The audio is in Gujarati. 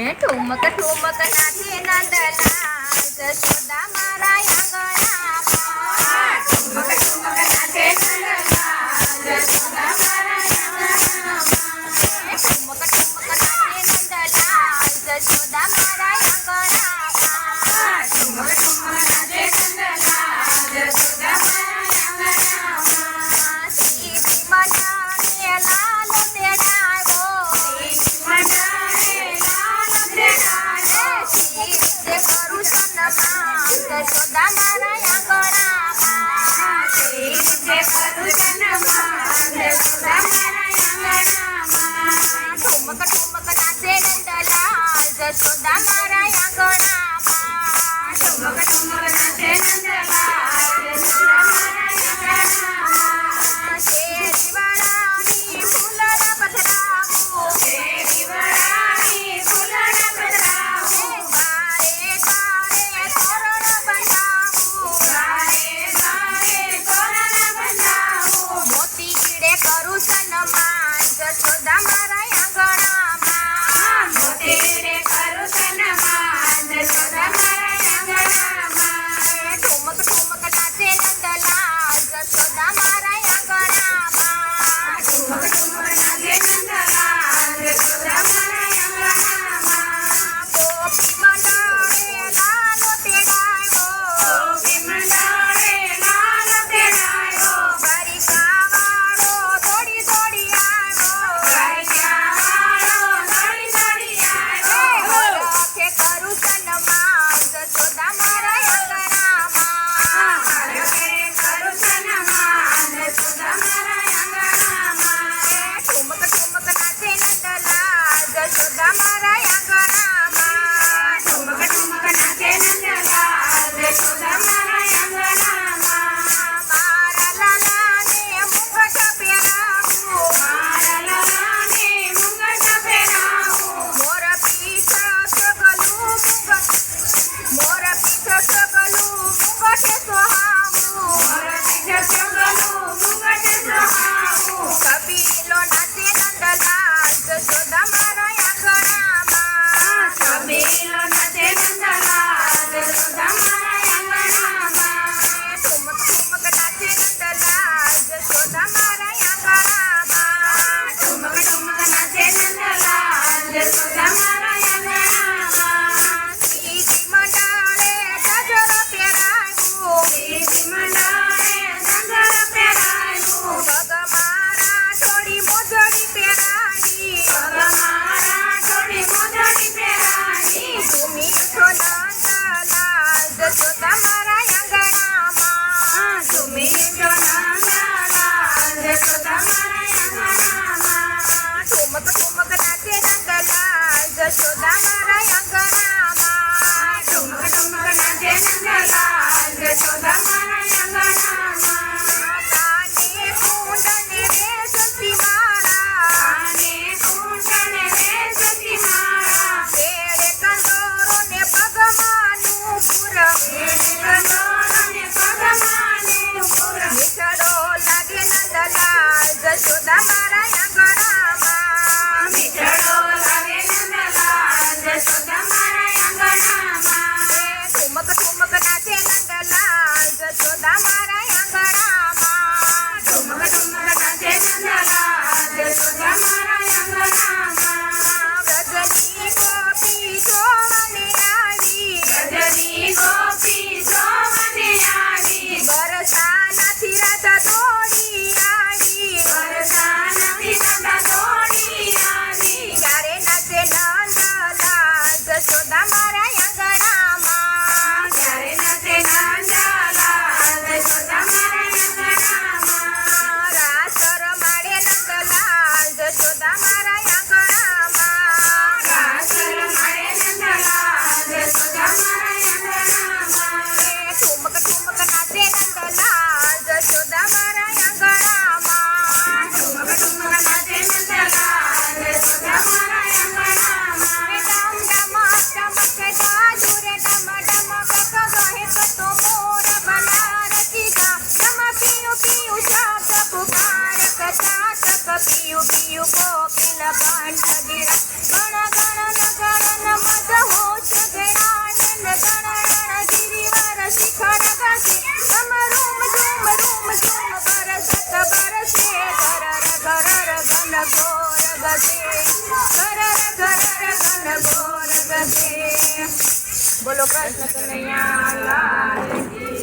ઠુમક ઠુમક નાચે નંદલાલ જશોદા મારા આંગણામાં ઠુમક ઠુમક નાચે નંદલાલ જશોદા મારા આંગણામાં ઠુમક ઠુમક નાચે નંદલાલ જશોદા મારા આંગણામાં ઠુમક ઠુમક નાચે નંદલાલ જશોદા મારા આંગણામાં સીધી મંડાણે લાલો તેડાવ્યો સીધી મંડાણે લાલો તેડાવ્યો સીધે કરું સન્માન જશોદા મારા આંગણામાં સીધે કરું સન્માન જશોદા મારા આંગણામાં ઠુમક ઠુમક નાચે નંદલાલ જશોદા મારા આંગણામાં ઠુમક ઠુમક નાચે નંદલાલ જશોદા મારા આંગણામાં શેરીવાળાની ફૂલડા પધરાવું શેરીવાળાની ફૂલડા પધરાવું ગારે ગારે તોરણ બંધાવું ગારે ગારે તોરણ બંધાવું મોતી કીડે કરું સન્માન જશોદા મારા આંગણામાં મોતી કીડે કરું સન્માન જશોદા મારા આંગણામાં ઠુમક ઠુમક નાચે નંદલાલ જશોદા મારા આંગણામાં ઠુમક ઠુમક નાચે નંદલાલ જશોદા મારા આંગણામાં ગોપી મંડળે લાલો તેડાવ્યો ગોપી મંડળે લાલો તેડાવ્યો ગરિકાવાળો દોડી દોડી આવ્યો ગરિકાવાળો દોડી દોડી આવ્યો હરખે કરું સન્માન જશોદા મારા આંગણામાં હરખે કરું સન્માન જશોદા મારા આંગણામાં ઠુમક ઠુમક નાચે નંદલાલ જશોદા મારા આંગણામાં ઠુમક ઠુમક નાચે નંદલાલ જશોદા મારા આંગણામાં મારા લાલાને મુગટ પહેરાવું મારા લાલાને મુગટ પહેરાવું મોર પીછ સગલું મુગટ મોર પીછ સગલું મુગટ સોહાવું મોર પીછ સગલું મુગટ સોહાવું કબીલો નાચે નંદલાલ જશોદા મારા આંગણામાં કબીલો નાચે નંદલાલ જશોદા મારા આંગણામાં ઠુમક ઠુમક નાચે નંદલાલ જશોદા મારા આંગણામાં ઠુમક ઠુમક નાચે નંદલાલ જશોદા મારા આંગણામાં સીધી મંડળે ગજરો પહેરાવ્યું સીધી મંડળે ગજરો પહેરાવ્યું પગ મારા થોડી મોજડી પહેરાવી પગ મારા થોડી મોજડી પહેરાવી તું મીઠો નંદલાલ જશોદા મારા આંગણામાં તું મીઠો નંદલાલ જશોદા મારા આંગણામાં ઠુમક ઠુમક નાચે નંદલાલ જશોદા મારા આંગણામાં ઠુમક ઠુમક નાચે નંદલાલ જશોદા મારા આંગણામાં કાને કુંડને રેશમથી માળા કાને કુંડને રેશમથી માળા કેળે કંદોરોને પગમાંનું પુર કેળે કંદોરોને પગમાંનું પુર મીઠડો લાગે નંદલાલ જશોદા મારા આંગણામાં મીઠડો લાગે નંદલાલ બોલો કૃષ્ણ કનૈયા લાલ કી